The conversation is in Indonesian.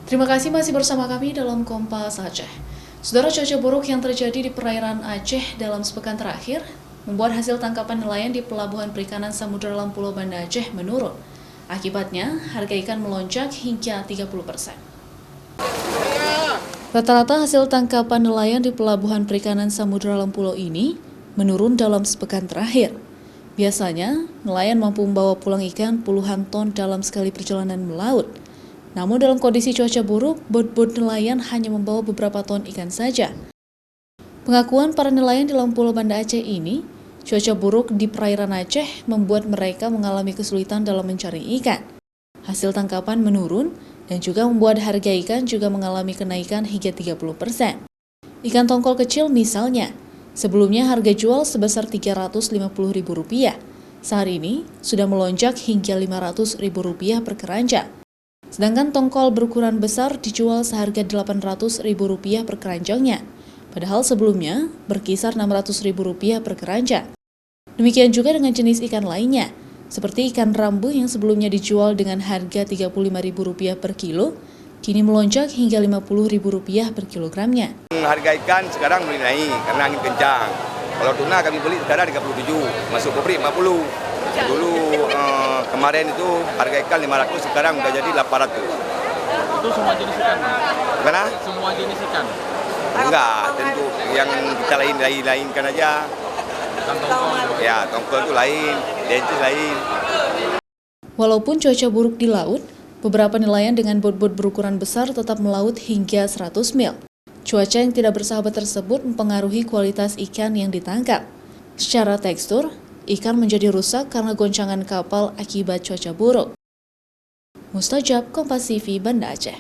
Terima kasih masih bersama kami dalam Kompas Aceh. Saudara, cuaca buruk yang terjadi di perairan Aceh dalam sepekan terakhir membuat hasil tangkapan nelayan di Pelabuhan Perikanan Samudra Dalam Pulau Banda Aceh menurun. Akibatnya, harga ikan melonjak hingga 30%. Rata-rata hasil tangkapan nelayan di Pelabuhan Perikanan Samudra Dalam Pulau ini menurun dalam sepekan terakhir. Biasanya, nelayan mampu membawa pulang ikan puluhan ton dalam sekali perjalanan melaut. Namun dalam kondisi cuaca buruk, bot-bot nelayan hanya membawa beberapa ton ikan saja. Pengakuan para nelayan di dalam Pulau Banda Aceh ini, cuaca buruk di perairan Aceh membuat mereka mengalami kesulitan dalam mencari ikan. Hasil tangkapan menurun dan juga membuat harga ikan juga mengalami kenaikan hingga 30%. Ikan tongkol kecil misalnya, sebelumnya harga jual sebesar Rp350.000. Saat ini sudah melonjak hingga Rp500.000 per keranjang. Sedangkan tongkol berukuran besar dijual seharga Rp800.000 per keranjangnya, padahal sebelumnya berkisar Rp600.000 per keranjang. Demikian juga dengan jenis ikan lainnya, seperti ikan rambu yang sebelumnya dijual dengan harga Rp35.000 per kilo, kini melonjak hingga Rp50.000 per kilogramnya. Harga ikan sekarang mulai naik karena angin kencang. Kalau tuna kami beli sekarang 37, masuk pabrik 50. Dulu kemarin itu harga ikan 500, sekarang udah jadi 800. Itu semua jenis ikan? Mana? Semua jenis ikan? Enggak, tentu yang kita lain-lainkan aja. Tongkol? Ya, tongkol itu lain, dentis lain. Walaupun cuaca buruk di laut, beberapa nelayan dengan bot-bot berukuran besar tetap melaut hingga 100 mil. Cuaca yang tidak bersahabat tersebut mempengaruhi kualitas ikan yang ditangkap. Secara tekstur, ikan menjadi rusak karena goncangan kapal akibat cuaca buruk. Mustajab, Kompas TV, Banda Aceh.